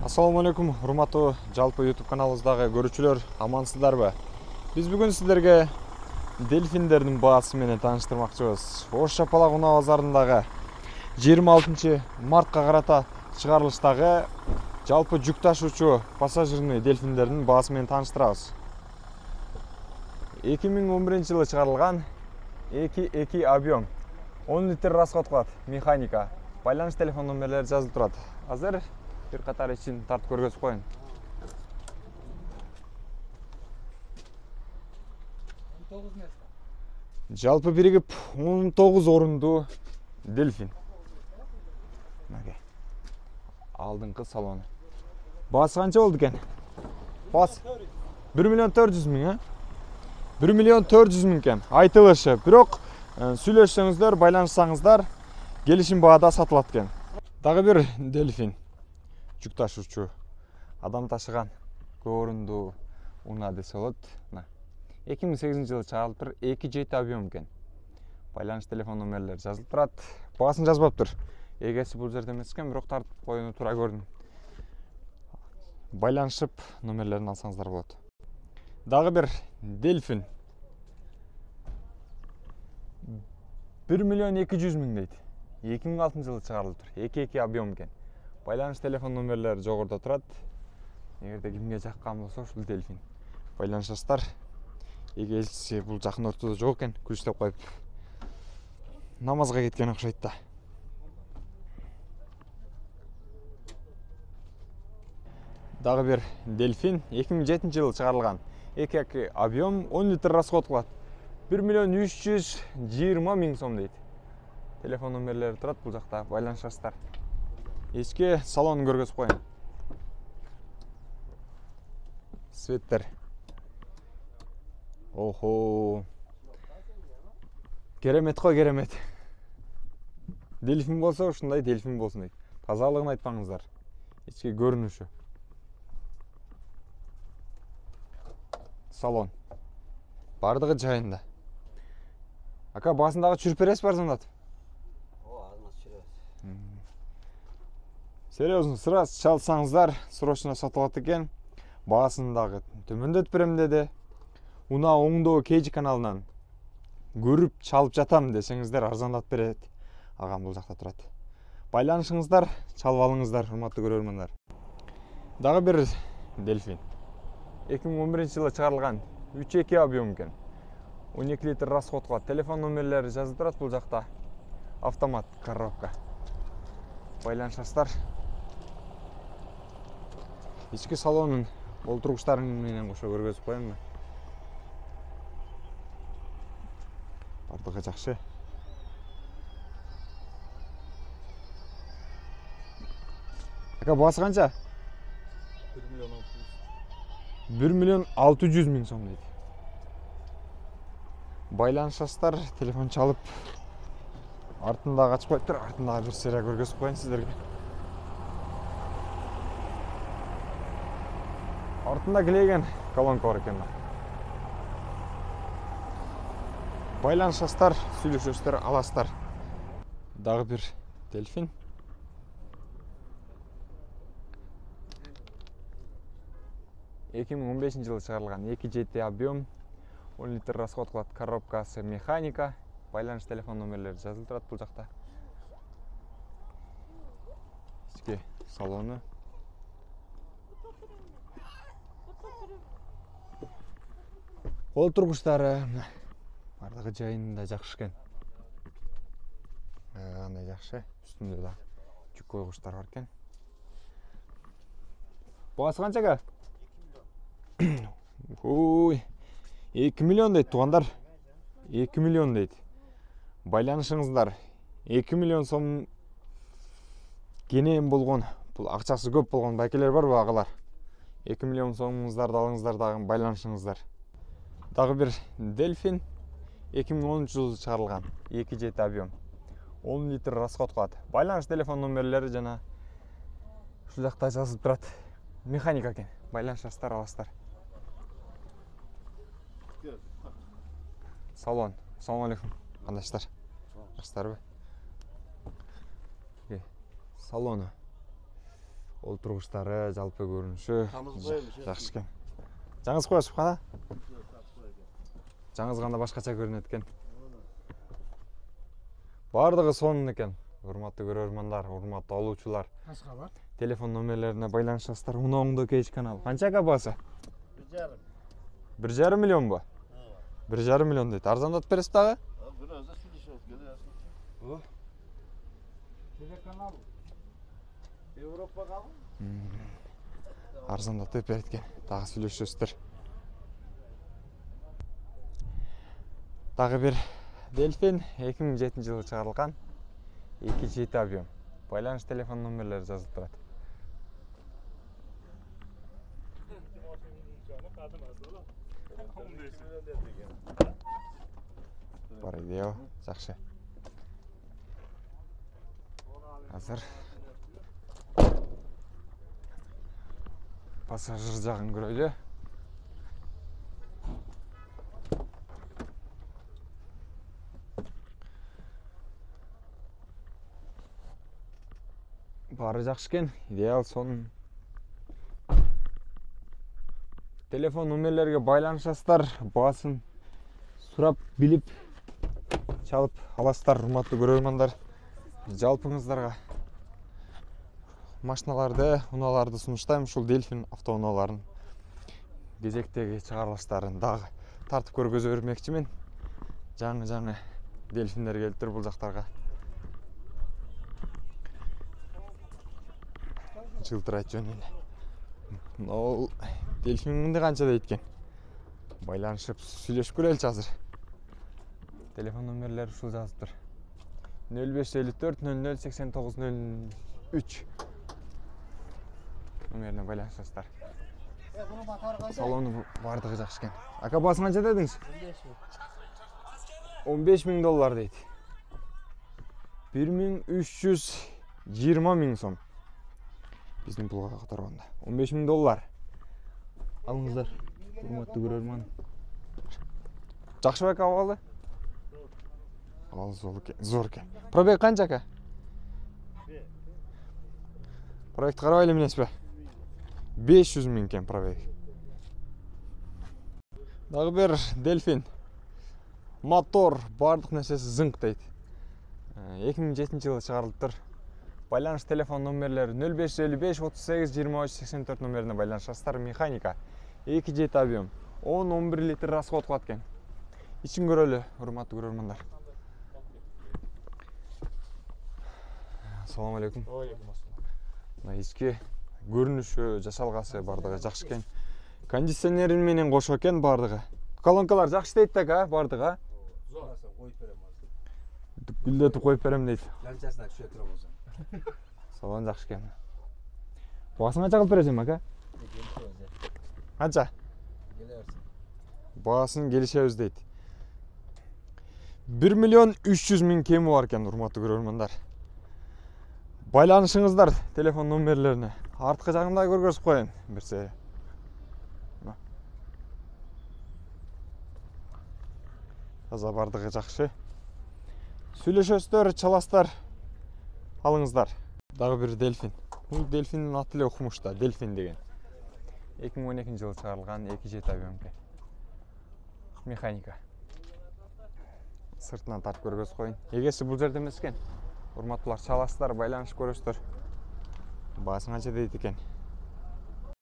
Ассаламу алейкум, урматтуу жалпы YouTube каналыбыздагы көрүүчүлөр, амансыздарбы? Биз бүгүн сиздерге дельфиндердин баасы менен тааныштырмакчыбыз. Ош Шапалак унаа базарындагы 26 мартка карата чыгарылыштагы жалпы жүк ташуучу пассажирный дельфиндердин баасы менен тааныштырабыз. 2011 жылы чыгарылган 2 объем 10 литр расход кылат, механика. Байланыш телефон номерлери жазылып турат. Азыр bir қатар için тартып көргөзүп коюн. Жалпы биригип 19 орунду дельфин. Алдыңкы салону. Баасы канча болду экен? Баасы 1 миллион 400 миң, 1 миллион 400 миң экен. Айтылышы. Бирок сүйлөшсөңүздөр, байланышсаңыздар, келишим баада сатылат экен. Дагы бир дельфин. Жүк ташуучу адам ташыган көп орунду унаа десе болот. 2008 жылы чыгарылыптыр, 2 объем экен. Байланыш телефон номерлери жазылып турат. Баасын жазбаптыр. Эгеси бул жерде эмес экен, бирок тартып коюуну туура көрдүм. Байланышып номерлерин алсаңыздар болот. Дагы бир дельфин 1 миллион 200 миң дейт. 2006 жылы чыгарылыптыр. 2 объем экен. Байланыш телефон номерлери жогоруда турат. Эгерде кимге жаккан болсо ушул дельфин байланышасыздар. Эгеси бул жакын ортодо жок экен, күчтөп коюп намазга кеткен окшойт да. Дагы бир дельфин 2007 жылы чыгарылган. 2 объем 10 литр расход кылат. 1 миллион 320 миң сом дейт. Телефон номерлери турат бул жакта, байланышасыздар. Ички салонун көргөзүп коюн. Светтер. Охо. Керемет кой, керемет. Дельфин болсо ушундай дельфин болсун дейт. Тазалыгын айтпаңыздар. Ички көрүнүшү. Салон. Бардыгы жайында. Ака, басындагы чүрперес бар зандат. Серьезно, сразу чалсаңыздар, срочно сатылат экен. Баасын дагы төмөндөтүп берем деди. Унаа оңдоо KG каналынан көрүп чалып жатам десеңиздер, арзандатып берет. Агам бул жакта турат. Байланышыңыздар, чалып алыңыздар, урматтуу көрөрмандар. Дагы бир дельфин. 2011 жылы чыгарылган 3 объем экен. 12 литр расход кылат. Телефон номерлери жазылып турат бул жакта. Автомат коробка. Байланышасыздар. Ички салонун олтургучтарын менен кошо көргөзүп коюмбу? Бардыгы жакшы. Ака, баасы канча? 1 миллион 600 миң сом дейт. Байланышасыздар, телефон чалып артында качып коюптур, артында бир серия көргөзүп коюн сиздерге. Артында килеген колонка бар экен. Байланышасыздар, сүйлөшөсүздөр, аласыздар. Дагы бир дельфин. Эки миң 15 жылы чыгарылган 2 объем 10 литр расход кылат. Коробкасы механика. Байланыш телефон номерлери жазылып турат бул жакта. Ички салону. Олтургучтары бардыгы жайында жакшы экен. Андай жакшы. Үстүндө да жүк койгучтар бар экен. Баасы канча экен? Ой, 2 миллион дейт туугандар. 2 миллион дейт. Байланышыңыздар. 2 миллион сом кенен болгон, бул акчасы көп болгон байкелер барбы агалар? 2 миллион сомуңуздарды алыңыздар, дагы байланышыңыздар. Дагы бир дельфин 2013 жылы чыгарылган 2 объем 10 литр расход кылат. Байланыш телефон номерлери жана ушул жакта жазылып турат. Механика экен. Байланышасыздар, аласыздар. Салон. Ассаламу алейкум. Кандайсыздар? Жакшысыздарбы? Салону. Олтургучтары, жалпы көрүнүшү Тамыз жакшы экен. Жаңыз коесуп кана? Жаңыз кандай башкача көрүнөт экен. Бардыгы сонун экен. Урматтуу көрөрмандар, урматтуу алуучулар. Телефон номерлерине байланышасыздар. Унааңды Кейч канал. Канча баасы? 1,5 миллионбу? 1,5 миллион дейт. Арзандатып бересиз дагы? Телеканал Европага Арзандатып берет экен. Дагы сүйлөшөсүздөр. Дагы бир Дельфин 2007-жылы чыгарылган 2.7 объем. Байланыш телефон номерлери жазылып турат. Бар идея, жакшы. Азыр пассажир жагын көрөлү. Бары жакшы экен, идеал сонун. Телефон номерлерге байланышасыздар, баасын сурап билип чалып аласыздар, урматтуу көрөрмандар. Жалпыңыздарга машиналарды, унааларды сунуштайм. Ушул Дельфин автоунааларын кезектеги чыгарылыштарын дагы тартып көргөзө бермекчимин. Жаңы Дельфиндер келиптир бул жактарга. Жылтырайт жөн эле. Ол Дельфинди канча дейт экен? Байланышып сүйлөшүп көрөлүчү азыр. Телефон номерлери ушул жазыптыр. 0554 00 89 03 номерине байланышасыздар. Салону бардыгы жакшы экен. Ака баасы канча дедиңиз? 15 000 доллар дейт. 1320 000 сом. Биздин пулга которгондо 15 000 доллар. Алыңыздар, урматтуу көрөрман. Жакшы бек абалы? Абалы зор экен. Пробег канча ака? Пробегти карабайлы эмнеспи? 500 000 экен пробег. Дагы бир Дельфин. Мотор, бардык нерсеси зыңк дейт. 2007-жылы чыгарылыптыр. Байланыш телефон номерлери 0555 38 23 84 номерине байланышасыздар. Механика 2.7 объем. 10-11 литр расход кылат экен. Ичин көрөлү, урматтуу көрөрмандар. Assalamu alaikum. Ички көрүнүшү, жашалгасы бардыгы жакшы экен. Кондиционерин менен кошо экен бардыгы. Колонкалар жакшы дейт да, бардыгы. коюп берем азыр. Гүлдөтүп коюп берем дейт. Ланчасына түшө турам болсом. Салон жакшы экен. Баасын канча кылып бересиң, ака? Канча? Баасын келишебиз дейт. 1 300 000 кеми бар экен, урматтуу көрөрмандар. Байланышыңыздар телефон номерлерине. Арткы жагында көргөзүп коеюн бирсе. Таза бардыгы жакшы. Сүйлөшөсүздөр, чаласыздар. Алыңыздар. Дагы бир Дельфин. Бул Дельфиндин аты эле окумуш да, Дельфин деген. 2012-жылы чыгарылган 2.7 объемке. Механика. Сыртынан тартып көргөзүп коеюн. Эгеси бул жерде эмес экен. Урматтуулар, чаласыздар, байланышып көрөсүздөр. Баасын канча дейт экен?